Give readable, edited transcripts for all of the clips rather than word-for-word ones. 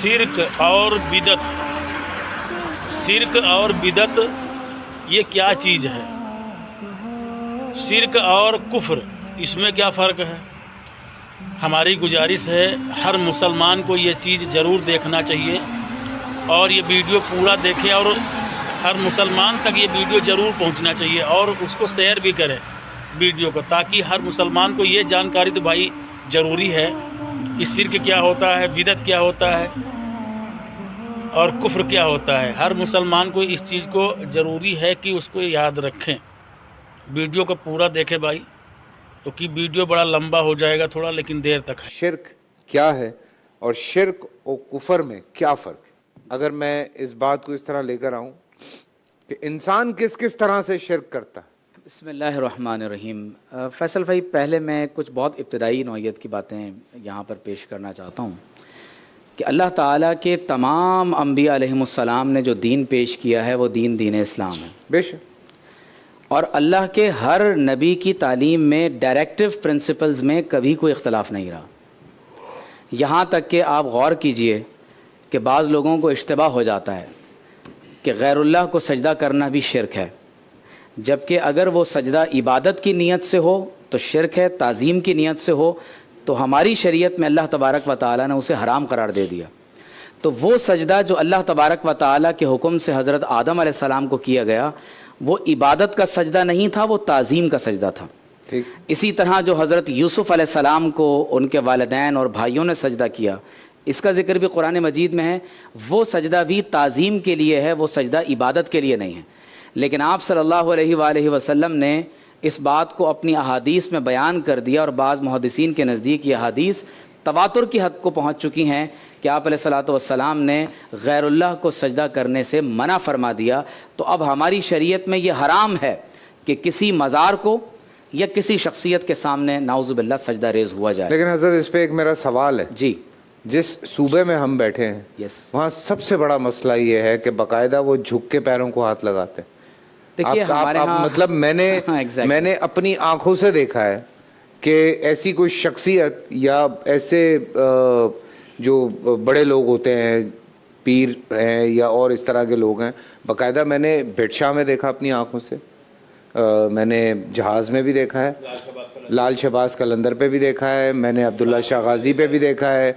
شرک اور بدعت یہ کیا چیز ہے؟ شرک اور کفر، اس میں کیا فرق ہے؟ ہماری گزارش ہے ہر مسلمان کو یہ چیز ضرور دیکھنا چاہیے اور یہ ویڈیو پورا دیکھیں اور ہر مسلمان تک یہ ویڈیو ضرور پہنچنا چاہیے اور اس کو شیئر بھی کریں ویڈیو کو، تاکہ ہر مسلمان کو یہ جانکاری تو بھائی ضروری ہے کہ شرک کیا ہوتا ہے، بدعت کیا ہوتا ہے اور کفر کیا ہوتا ہے۔ ہر مسلمان کو اس چیز کو ضروری ہے کہ اس کو یاد رکھیں۔ ویڈیو کو پورا دیکھیں بھائی، کیونکہ ویڈیو بڑا لمبا ہو جائے گا تھوڑا، لیکن دیر تک ہے۔ شرک کیا ہے اور شرک اور کفر میں کیا فرق ہے؟ اگر میں اس بات کو اس طرح لے کر آؤں کہ انسان کس کس طرح سے شرک کرتا ہے۔ بسم اللہ الرحمن الرحیم۔ فیصل بھائی، پہلے میں کچھ بہت ابتدائی نوعیت کی باتیں یہاں پر پیش کرنا چاہتا ہوں کہ اللہ تعالیٰ کے تمام انبیاء علیہم السلام نے جو دین پیش کیا ہے وہ دین اسلام ہے، بے شک، اور اللہ کے ہر نبی کی تعلیم میں ڈائریکٹیو پرنسپلز میں کبھی کوئی اختلاف نہیں رہا۔ یہاں تک کہ آپ غور کیجئے کہ بعض لوگوں کو اشتباہ ہو جاتا ہے کہ غیر اللہ کو سجدہ کرنا بھی شرک ہے، جبکہ اگر وہ سجدہ عبادت کی نیت سے ہو تو شرک ہے، تعظیم کی نیت سے ہو تو ہماری شریعت میں اللہ تبارک و تعالیٰ نے اسے حرام قرار دے دیا۔ تو وہ سجدہ جو اللہ تبارک و تعالیٰ کے حکم سے حضرت آدم علیہ السلام کو کیا گیا، وہ عبادت کا سجدہ نہیں تھا، وہ تعظیم کا سجدہ تھا۔ اسی طرح جو حضرت یوسف علیہ السلام کو ان کے والدین اور بھائیوں نے سجدہ کیا، اس کا ذکر بھی قرآن مجید میں ہے، وہ سجدہ بھی تعظیم کے لیے ہے، وہ سجدہ عبادت کے لیے نہیں ہے۔ لیکن آپ صلی اللہ علیہ وآلہ وسلم نے اس بات کو اپنی احادیث میں بیان کر دیا، اور بعض محدثین کے نزدیک یہ احادیث تواتر کی حد کو پہنچ چکی ہیں کہ آپ علیہ الصلوۃ والسلام نے غیر اللہ کو سجدہ کرنے سے منع فرما دیا۔ تو اب ہماری شریعت میں یہ حرام ہے کہ کسی مزار کو یا کسی شخصیت کے سامنے نعوذ باللہ سجدہ ریز ہوا جائے۔ لیکن حضرت اس پہ ایک میرا سوال ہے۔ جی، جس صوبے میں ہم بیٹھے ہیں وہاں سب سے بڑا مسئلہ یہ ہے کہ باقاعدہ وہ جھک کے پیروں کو ہاتھ لگاتے ہیں۔ دیکھیے ہمارے ہاں مطلب میں نے اپنی آنکھوں سے دیکھا ہے کہ ایسی کوئی شخصیت یا ایسے جو بڑے لوگ ہوتے ہیں، پیر ہیں یا اور اس طرح کے لوگ ہیں، باقاعدہ میں نے بھٹ شاہ میں دیکھا اپنی آنکھوں سے، میں نے جہاز میں بھی دیکھا ہے، لال شہباز قلندر پہ بھی دیکھا ہے، میں نے عبداللہ شاہ غازی پہ بھی دیکھا ہے،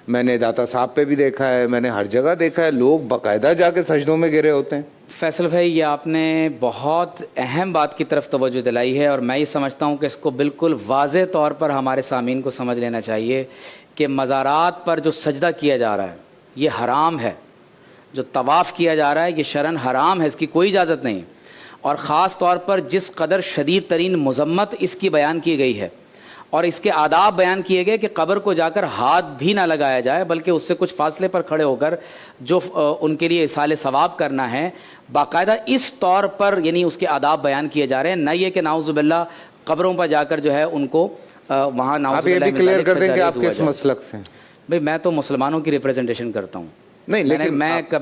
میں نے داتا صاحب پہ بھی دیکھا ہے، میں نے ہر جگہ دیکھا ہے، لوگ باقاعدہ جا کے سجدوں میں گرے ہوتے ہیں۔ فیصل بھائی، یہ آپ نے بہت اہم بات کی طرف توجہ دلائی ہے، اور میں یہ سمجھتا ہوں کہ اس کو بالکل واضح طور پر ہمارے سامعین کو سمجھ لینا چاہیے کہ مزارات پر جو سجدہ کیا جا رہا ہے یہ حرام ہے، جو طواف کیا جا رہا ہے یہ شرعاً حرام ہے، اس کی کوئی اجازت نہیں، اور خاص طور پر جس قدر شدید ترین مذمت اس کی بیان کی گئی ہے اور اس کے آداب بیان کیے گئے کہ قبر کو جا کر ہاتھ بھی نہ لگایا جائے، بلکہ اس سے کچھ فاصلے پر کھڑے ہو کر جو ان کے لیے ایصال ثواب کرنا ہے، باقاعدہ اس طور پر یعنی اس کے آداب بیان کیے جا رہے ہیں، نہ یہ کہ نعوذ باللہ قبروں پر جا کر جو ہے ان کو وہاں نعوذ باللہ۔ آپ یہ بھی کلیئر کر دیں کہ آپ کس مسلک سے ہیں؟ بھئی میں تو مسلمانوں کی ریپریزنٹیشن کرتا ہوں، نہیں، لیکن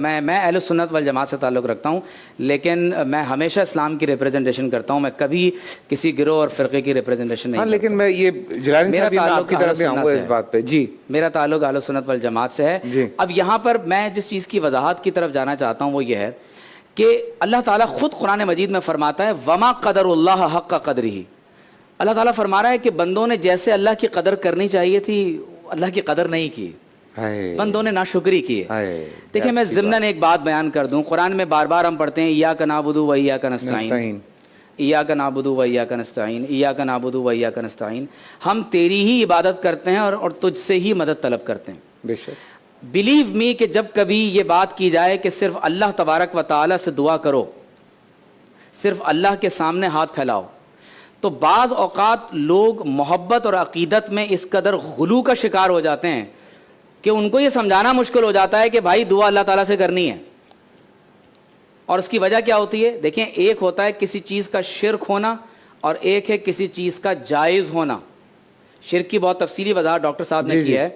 میں اہل سنت والجماعت سے تعلق رکھتا ہوں، لیکن میں ہمیشہ اسلام کی ریپریزنٹیشن کرتا ہوں، میں کبھی کسی گروہ اور فرقے کی ریپریزنٹیشن نہیں کرتا۔ لیکن میں یہ جیلانی صاحب میں آپ کی طرف بھی آؤں گا اس بات پہ۔ جی، میرا تعلق اہل سنت والجماعت سے ہے۔ اب یہاں پر میں جس چیز کی وضاحت کی طرف جانا چاہتا ہوں وہ یہ ہے کہ اللہ تعالیٰ خود قرآن مجید میں فرماتا ہے وَمَا قَدَرُ اللَّهَ حَقَّ قَدْرِهِ۔ اللہ تعالیٰ فرما رہا ہے کہ بندوں نے جیسے اللہ کی قدر کرنی چاہیے تھی اللہ کی قدر نہیں کی، بندوں نے ناشکری کی ہے۔ دیکھیں میں ضمناً ایک بات بیان کر دوں، قرآن میں بار بار ہم پڑھتے ہیں ایاک نعبد و ایاک نستعین، ایاک نعبد و ایاک نستعین، ایاک نعبد و ایاک نستعین، ہم تیری ہی عبادت کرتے ہیں اور تجھ سے ہی مدد طلب کرتے ہیں۔ بے شک، بلیو می کہ جب کبھی یہ بات کی جائے کہ صرف اللہ تبارک و تعالیٰ سے دعا کرو، صرف اللہ کے سامنے ہاتھ پھیلاؤ، تو بعض اوقات لوگ محبت اور عقیدت میں اس قدر غلو کا شکار ہو جاتے ہیں کہ ان کو یہ سمجھانا مشکل ہو جاتا ہے کہ بھائی دعا اللہ تعالیٰ سے کرنی ہے۔ اور اس کی وجہ کیا ہوتی ہے؟ دیکھیں، ایک ہوتا ہے کسی چیز کا شرک ہونا اور ایک ہے کسی چیز کا جائز ہونا۔ شرک کی بہت تفصیلی وضاحت ڈاکٹر صاحب نے کی ہے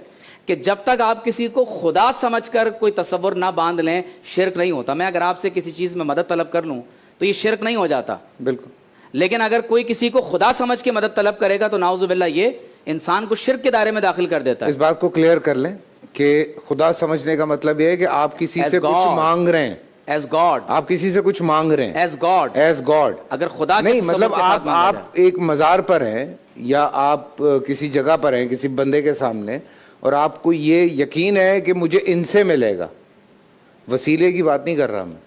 کہ جب تک آپ کسی کو خدا سمجھ کر کوئی تصور نہ باندھ لیں شرک نہیں ہوتا۔ میں اگر آپ سے کسی چیز میں مدد طلب کر لوں تو یہ شرک نہیں ہو جاتا، بالکل۔ لیکن اگر کوئی کسی کو خدا سمجھ کے مدد طلب کرے گا تو نعوذ باللہ یہ انسان کو شرک کے دائرے میں داخل کر دیتا ہے۔ اس بات کو کلیئر کر لیں کہ خدا سمجھنے کا مطلب یہ ہے کہ آپ کسی As سے کچھ God. مانگ رہے ہیں, ایز گاڈ, آپ کسی سے کچھ مانگ رہے ہیں ایز گاڈ. As God. اگر خدا کے نہیں تصور مطلب کے ساتھ مانگا آپ جائے. ایک مزار پر ہیں یا آپ کسی جگہ پر ہیں کسی بندے کے سامنے, اور آپ کو یہ یقین ہے کہ مجھے ان سے ملے گا, وسیلے کی بات نہیں کر رہا میں,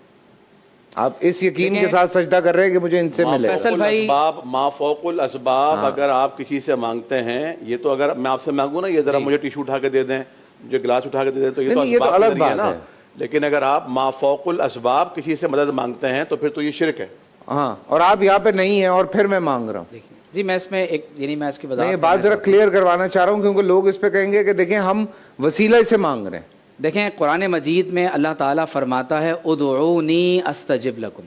آپ اس یقین کے ساتھ سجدہ کر رہے ہیں کہ مجھے ان سے ملے گا. فیصل بھائی, ما فوق الاسباب اگر آپ کسی سے مانگتے ہیں, یہ تو اگر میں آپ سے مانگوں نا یہ ذرا مجھے ٹیشو اٹھا کے دے دیں, مجھے گلاس اٹھا کے دے دیں, تو یہ تو الگ اسباب بات نا. ہے. لیکن اگر آپ ما فوق الاسباب کسی سے مدد مانگتے ہیں تو پھر تو یہ شرک ہے. ہاں, اور آپ یہاں پہ نہیں ہیں اور پھر میں مانگ رہا ہوں. جی میں اس میں ایک یعنی میں اس کی میں وضاحت یہ بات ذرا کلیئر کروانا چاہ رہا ہوں کیونکہ لوگ اس پہ کہیں گے کہ دیکھیں ہم وسیلہ سے مانگ رہے ہیں. دیکھیں قرآن مجید میں اللہ تعالیٰ فرماتا ہے ادعونی استجب لکم,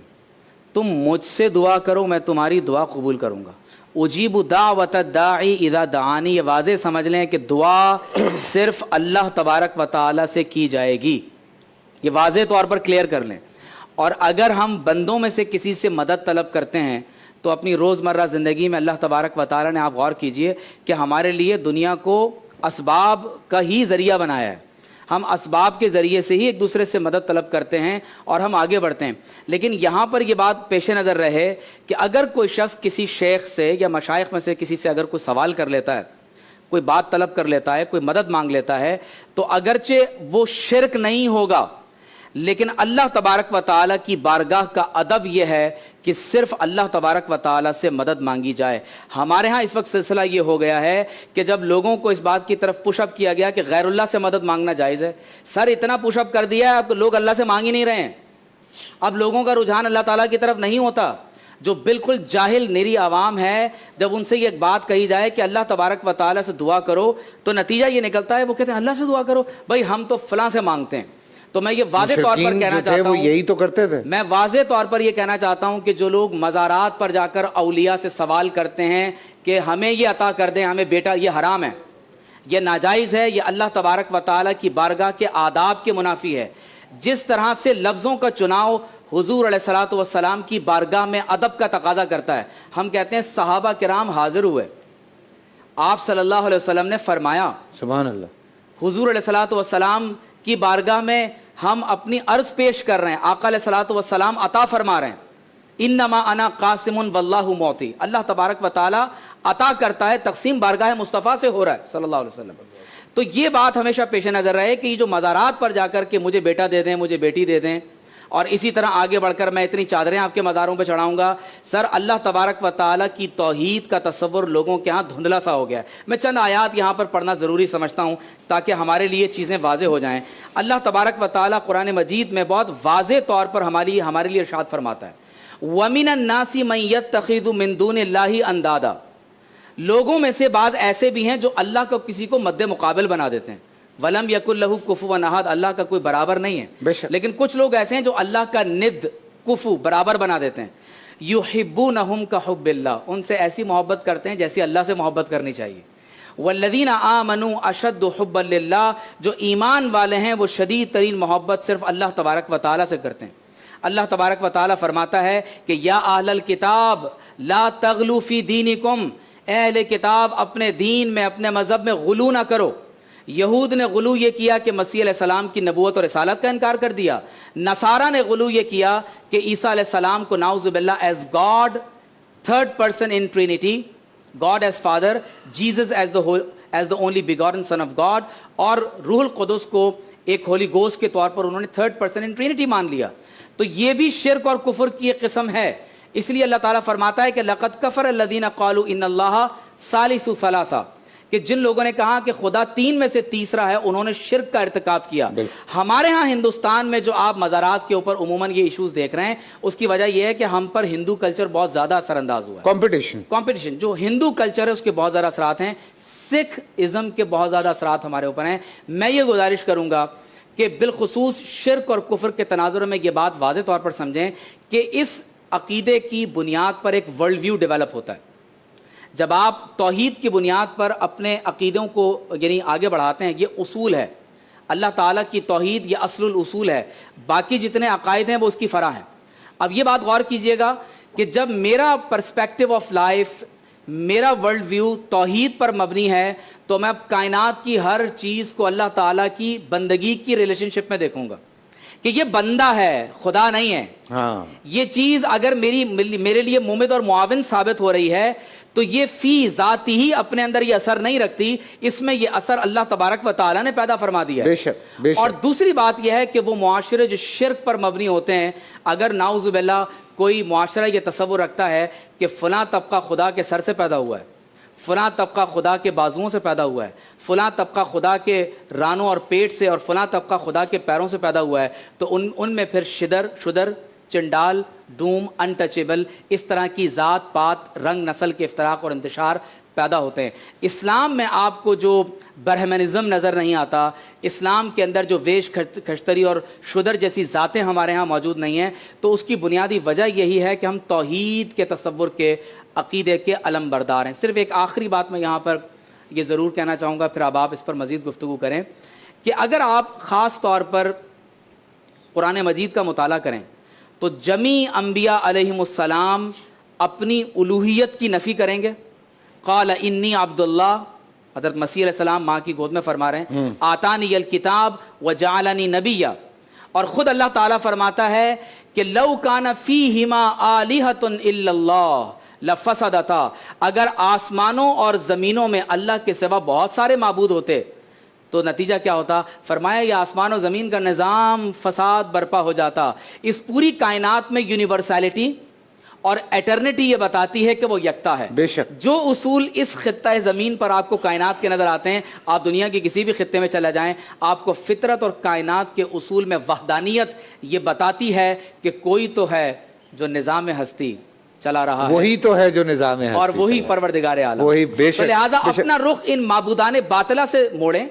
تم مجھ سے دعا کرو میں تمہاری دعا قبول کروں گا. اجیب دعوت الداعی اذا دعانی, یہ واضح سمجھ لیں کہ دعا صرف اللہ تبارک و تعالیٰ سے کی جائے گی, یہ واضح طور پر کلیئر کر لیں. اور اگر ہم بندوں میں سے کسی سے مدد طلب کرتے ہیں تو اپنی روزمرہ زندگی میں اللہ تبارک و تعالیٰ نے, آپ غور کیجئے کہ ہمارے لیے دنیا کو اسباب کا ہی ذریعہ بنایا ہے. ہم اسباب کے ذریعے سے ہی ایک دوسرے سے مدد طلب کرتے ہیں اور ہم آگے بڑھتے ہیں. لیکن یہاں پر یہ بات پیش نظر رہے کہ اگر کوئی شخص کسی شیخ سے یا مشائخ میں سے کسی سے اگر کوئی سوال کر لیتا ہے, کوئی بات طلب کر لیتا ہے, کوئی مدد مانگ لیتا ہے, تو اگرچہ وہ شرک نہیں ہوگا, لیکن اللہ تبارک و تعالیٰ کی بارگاہ کا ادب یہ ہے کہ صرف اللہ تبارک و تعالیٰ سے مدد مانگی جائے. ہمارے ہاں اس وقت سلسلہ یہ ہو گیا ہے کہ جب لوگوں کو اس بات کی طرف پش اپ کیا گیا کہ غیر اللہ سے مدد مانگنا جائز ہے, سر اتنا پش اپ کر دیا ہے اب لوگ اللہ سے مانگ ہی نہیں رہے ہیں. اب لوگوں کا رجحان اللہ تعالیٰ کی طرف نہیں ہوتا. جو بالکل جاہل نیری عوام ہے, جب ان سے یہ بات کہی جائے کہ اللہ تبارک و تعالیٰ سے دعا کرو تو نتیجہ یہ نکلتا ہے وہ کہتے ہیں اللہ سے دعا کرو, بھائی ہم تو فلاں سے مانگتے ہیں. تو میں یہ واضح طور پر کہنا چاہتا ہوں, یہی تو کرتے تھے. میں واضح طور پر یہ کہنا چاہتا ہوں کہ جو لوگ مزارات پر جا کر اولیاء سے سوال کرتے ہیں کہ ہمیں یہ عطا کر دیں, ہمیں بیٹا, یہ حرام ہے, یہ ناجائز ہے, یہ اللہ تبارک و تعالیٰ کی بارگاہ کے آداب کے منافی ہے. جس طرح سے لفظوں کا چناؤ حضور علیہ الصلوۃ والسلام کی بارگاہ میں ادب کا تقاضا کرتا ہے. ہم کہتے ہیں صحابہ کرام حاضر ہوئے, آپ صلی اللہ علیہ وسلم نے فرمایا, سبحان اللہ, حضور علیہ الصلوۃ والسلام کی بارگاہ میں ہم اپنی عرض پیش کر رہے ہیں, آقا علیہ الصلوۃ والسلام عطا فرما رہے ہیں, انما انا قاسم واللہ معطی, اللہ تبارک و تعالیٰ عطا کرتا ہے, تقسیم بارگاہ مصطفیٰ سے ہو رہا ہے صلی اللہ علیہ وسلم. تو یہ بات ہمیشہ پیش نظر رہے کہ یہ جو مزارات پر جا کر کے مجھے بیٹا دے دیں, مجھے بیٹی دے دیں, اور اسی طرح آگے بڑھ کر میں اتنی چادریں آپ کے مزاروں پہ چڑھاؤں گا, سر اللہ تبارک و تعالیٰ کی توحید کا تصور لوگوں کے ہاں دھندلا سا ہو گیا ہے. میں چند آیات یہاں پر پڑھنا ضروری سمجھتا ہوں تاکہ ہمارے لیے چیزیں واضح ہو جائیں. اللہ تبارک و تعالیٰ قرآن مجید میں بہت واضح طور پر ہمارے لیے ارشاد فرماتا ہے, وَمِنَ النَّاسِ مَن يَتَّخِذُ مِن دُونِ اللَّهِ أَندَادًا, لوگوں میں سے بعض ایسے بھی ہیں جو اللہ کو کسی کو مد مقابل بنا دیتے ہیں. وَلَمْ يَكُنْ لَهُ كُفُوًا أَحَدٌ, اللہ کا کوئی برابر نہیں ہے. لیکن کچھ لوگ ایسے ہیں جو اللہ کا ند, کفو, برابر بنا دیتے ہیں. يُحِبُّونَهُمْ كَحُبِّ اللَّهِ, ان سے ایسی محبت کرتے ہیں جیسی اللہ سے محبت کرنی چاہیے. وَالَّذِينَ آمَنُوا أَشَدُّ حُبًّا لِلَّهِ, جو ایمان والے ہیں وہ شدید ترین محبت صرف اللہ تبارک و تعالیٰ سے کرتے ہیں. اللہ تبارک و تعالیٰ فرماتا ہے کہ یا اہل الکتاب لا تغلو فی دینکم, اے اہل کتاب اپنے دین میں, اپنے مذہب میں غلو نہ کرو. یہود نے غلو یہ کیا کہ مسیح علیہ السلام کی نبوت اور رسالت کا انکار کر دیا. نصارہ نے غلو یہ کیا کہ عیسیٰ علیہ السلام کو نعوذ باللہ is God, third person in Trinity, God is father, Jesus is the only begotten son of God, اور روح القدس کو ایک ہولی گوسٹ کے طور پر انہوں نے تھرڈ پرسن ان ٹرینٹی مان لیا. تو یہ بھی شرک اور کفر کی ایک قسم ہے. اس لیے اللہ تعالیٰ فرماتا ہے کہ لقد کفر الذین قالوا ان اللہ ثالث ثلاثہ, کہ جن لوگوں نے کہا کہ خدا تین میں سے تیسرا ہے, انہوں نے شرک کا ارتکاب کیا. ہمارے ہاں ہندوستان میں جو آپ مزارات کے اوپر عموماً یہ ایشوز دیکھ رہے ہیں, اس کی وجہ یہ ہے کہ ہم پر ہندو کلچر بہت زیادہ اثر انداز ہوا ہے. کمپٹیشن جو ہندو کلچر ہے اس کے بہت زیادہ اثرات ہیں, سکھ ازم کے بہت زیادہ اثرات ہمارے اوپر ہیں. میں یہ گزارش کروں گا کہ بالخصوص شرک اور کفر کے تناظر میں یہ بات واضح طور پر سمجھیں کہ اس عقیدے کی بنیاد پر ایک ورلڈ ویو ڈیولپ ہوتا ہے. جب آپ توحید کی بنیاد پر اپنے عقیدوں کو یعنی آگے بڑھاتے ہیں, یہ اصول ہے, اللہ تعالیٰ کی توحید یہ اصل الاصول ہے, باقی جتنے عقائد ہیں وہ اس کی فرع ہیں. اب یہ بات غور کیجئے گا کہ جب میرا پرسپیکٹو آف لائف میرا ورلڈ ویو توحید پر مبنی ہے تو میں اب کائنات کی ہر چیز کو اللہ تعالیٰ کی بندگی کی ریلیشن شپ میں دیکھوں گا کہ یہ بندہ ہے، خدا نہیں ہے. ہاں یہ چیز اگر میرے لیے مومد اور معاون ثابت ہو رہی ہے تو یہ فی ذاتی ہی اپنے اندر یہ اثر نہیں رکھتی، اس میں یہ اثر اللہ تبارک و تعالیٰ نے پیدا فرما دیا ہے. بے شک بے شک. اور دوسری بات یہ ہے کہ وہ معاشرے جو شرک پر مبنی ہوتے ہیں، اگر نعوذ باللہ کوئی معاشرہ یہ تصور رکھتا ہے کہ فلاں طبقہ خدا کے سر سے پیدا ہوا ہے، فلاں طبقہ خدا کے بازوؤں سے پیدا ہوا ہے، فلاں طبقہ خدا کے رانوں اور پیٹ سے، اور فلاں طبقہ خدا کے پیروں سے پیدا ہوا ہے، تو ان میں پھر شدر، چنڈال، ڈوم، انٹچیبل، اس طرح کی ذات پات، رنگ نسل کے افتراق اور انتشار پیدا ہوتے ہیں. اسلام میں آپ کو جو برہمنزم نظر نہیں آتا، اسلام کے اندر جو ویش کھشتری اور شدر جیسی ذاتیں ہمارے ہاں موجود نہیں ہیں، تو اس کی بنیادی وجہ یہی ہے کہ ہم توحید کے تصور کے، عقیدے کے علم بردار ہیں. صرف ایک آخری بات میں یہاں پر یہ ضرور کہنا چاہوں گا، پھر اب آپ اس پر مزید گفتگو کریں، کہ اگر آپ خاص طور پر قرآن مجید کا مطالعہ کریں تو جمیع انبیاء علیہم السلام اپنی الوہیت کی نفی کریں گے. قال انی عبد اللہ، حضرت مسیح علیہ السلام ماں کی گود میں فرما رہے ہیں، آتانی الکتاب وجعلنی نبیا، اور خود اللہ تعالیٰ فرماتا ہے کہ لو کان فیہما آلہۃ الا اللہ لفسدتا، اگر آسمانوں اور زمینوں میں اللہ کے سوا بہت سارے معبود ہوتے تو نتیجہ کیا ہوتا؟ فرمایا یہ آسمان و زمین کا نظام فساد برپا ہو جاتا. اس پوری کائنات میں یونیورسلٹی اور ایٹرنیٹی یہ بتاتی ہے کہ وہ یکتا ہے. بے شک. جو اصول اس خطہ زمین پر آپ کو کائنات کے نظر آتے ہیں، آپ دنیا کے کسی بھی خطے میں چلا جائیں، آپ کو فطرت اور کائنات کے اصول میں وحدانیت یہ بتاتی ہے کہ کوئی تو ہے جو نظام ہستی چلا رہا ہے، وہی تو ہے جو نظام ہے اور وہی پروردگار عالم. وہی بے شک. تو لہٰذا اپنا رخ ان معبودان باطلہ سے موڑیں.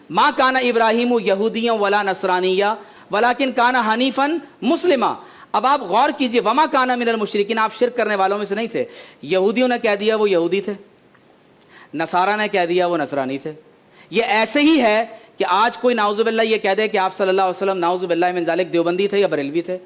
ما کان ابراہیم یہودیاں ولا نصرانیہ ولکن کان حنیفا مسلما. اب آپ غور کیجئے، وما کان من المشرکین، آپ شرک کرنے والوں میں سے نہیں تھے. یہودیوں نے کہہ دیا وہ یہودی تھے، نصارہ نے کہہ دیا وہ نصرانی تھے. یہ ایسے ہی ہے کہ آج کوئی نعوذ باللہ یہ کہہ دے کہ آپ صلی اللہ علیہ وسلم نعوذ باللہ من ذالک دیوبندی تھے یا بریلوی تھے.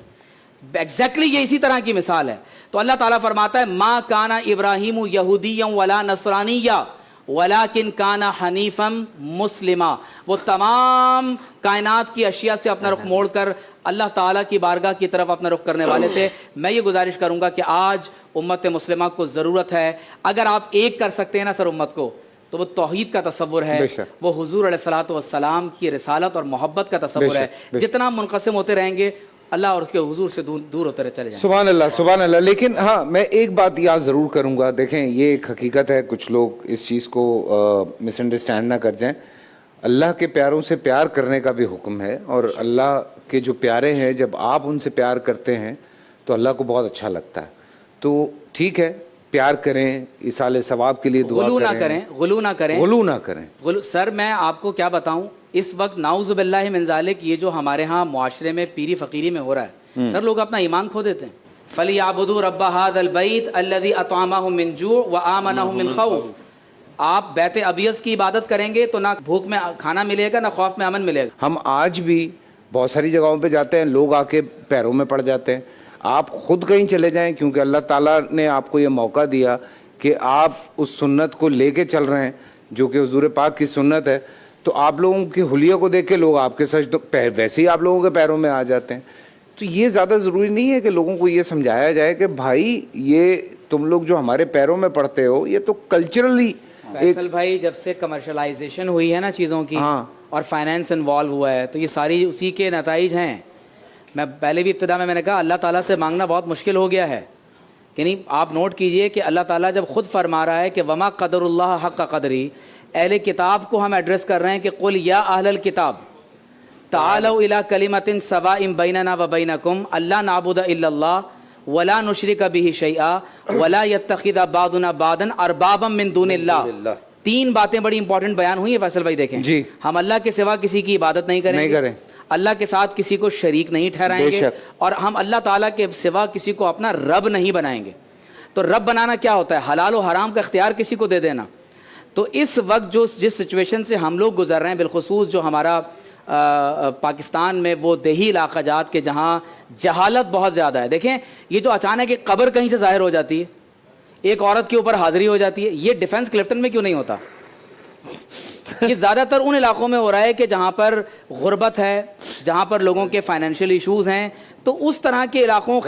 ایگزیکٹلی یہ اسی طرح کی مثال ہے. تو اللہ تعالیٰ فرماتا ہے ما کان ابراہیم یہودیا ولا نصرانیہ ولیکن کان حنیفا مسلما. وہ تمام کائنات کی اشیاء سے اپنا رخ موڑ کر اللہ تعالیٰ کی بارگاہ کی طرف اپنا رخ کرنے والے تھے. میں یہ گزارش کروں گا کہ آج امت مسلمہ کو ضرورت ہے، اگر آپ ایک کر سکتے ہیں نا سر امت کو، تو وہ توحید کا تصور ہے، وہ حضور علیہ الصلوۃ والسلام کی رسالت اور محبت کا تصور ہے. جتنا منقسم ہوتے رہیں گے اللہ اور اس کے حضور سے دور ہوتے چلے جائیں. سبحان اللہ سبحان اللہ. لیکن ہاں میں ایک بات یاد ضرور کروں گا، دیکھیں یہ ایک حقیقت ہے، کچھ لوگ اس چیز کو مس انڈرسٹینڈ نہ کر جائیں. اللہ کے پیاروں سے پیار کرنے کا بھی حکم ہے، اور اللہ کے جو پیارے ہیں جب آپ ان سے پیار کرتے ہیں تو اللہ کو بہت اچھا لگتا ہے. تو ٹھیک ہے، پیار کریں، ایصال ثواب کے لیے دعا کریں، غلو نہ کریں. سر میں آپ کو کیا بتاؤں، اس وقت نعوذ باللہ من ذالک یہ جو ہمارے ہاں معاشرے میں پیری فقیری میں ہو رہا ہے، سر لوگ اپنا ایمان کھو دیتے ہیں. فَلْيَعْبُدُوا رَبَّ هَذَا الْبَيْتِ الَّذِي أَطْعَمَهُم مِّن جُوعٍ وَآمَنَهُم مِّن خَوْفٍ. آپ بیت ابیض کی عبادت کریں گے تو نہ بھوک میں کھانا ملے گا، نہ خوف میں امن ملے گا. ہم آج بھی بہت ساری جگہوں پہ جاتے ہیں، لوگ آ کے پیروں میں پڑ جاتے ہیں. آپ خود کہیں چلے جائیں، کیونکہ اللہ تعالیٰ نے آپ کو یہ موقع دیا کہ آپ اس سنت کو لے کے چل رہے ہیں جو کہ حضور پاک کی سنت ہے، تو آپ لوگوں کی حلیہ کو دیکھ کے لوگ آپ کے ویسے ہی آپ لوگوں کے پیروں میں آ جاتے ہیں. تو یہ زیادہ ضروری نہیں ہے کہ لوگوں کو یہ سمجھایا جائے کہ بھائی یہ تم لوگ جو ہمارے پیروں میں پڑتے ہو یہ تو کلچرلی. فیصل بھائی جب سے کمرشلائزیشن ہوئی ہے نا چیزوں کی، اور فائنینس انوالو ہوا ہے، تو یہ ساری اسی کے نتائج ہیں. میں پہلے بھی ابتدا میں نے کہا اللہ تعالیٰ سے مانگنا بہت مشکل ہو گیا ہے. یعنی آپ نوٹ کیجئے کہ اللہ تعالیٰ جب خود فرما رہا ہے کہ وما قدر اللہ حق قدری، اہل کتاب کو ہم ایڈریس کر رہے ہیں کہ قل یا اہل الکتاب تعالوا الی کلمۃ سواء بیننا وبینکم الا نعبد الا اللہ ولا نشرک به شیئا ولا یتخذ بعضنا بعضا اربابا من دون اللہ. تین باتیں بڑی امپورٹنٹ بیان ہوئی ہیں فیصل بھائی. دیکھیں جی، ہم اللہ کے سوا کسی کی عبادت نہیں کریں گے، اللہ کے ساتھ کسی کو شریک نہیں ٹھہرائیں گے، اور ہم اللہ تعالیٰ کے سوا کسی کو اپنا رب نہیں بنائیں گے. تو رب بنانا کیا ہوتا ہے؟ حلال و حرام کا اختیار کسی کو دے دینا. تو اس وقت جس سچویشن سے ہم لوگ گزر رہے ہیں، بالخصوص جو ہمارا پاکستان میں وہ دیہی علاقہ جات کے جہاں جہالت بہت زیادہ ہے. دیکھیں یہ جو اچانک ایک قبر کہیں سے ظاہر ہو جاتی ہے، ایک عورت کے اوپر حاضری ہو جاتی ہے. یہ ڈیفنس کلفٹن میں کیوں نہیں ہوتا؟ یہ زیادہ تر ان علاقوں میں ہو رہا ہے کہ جہاں پر غربت ہے, جہاں پر لوگوں کے فائنینشیل ایشوز ہیں, تو اس طرح کے علاقوں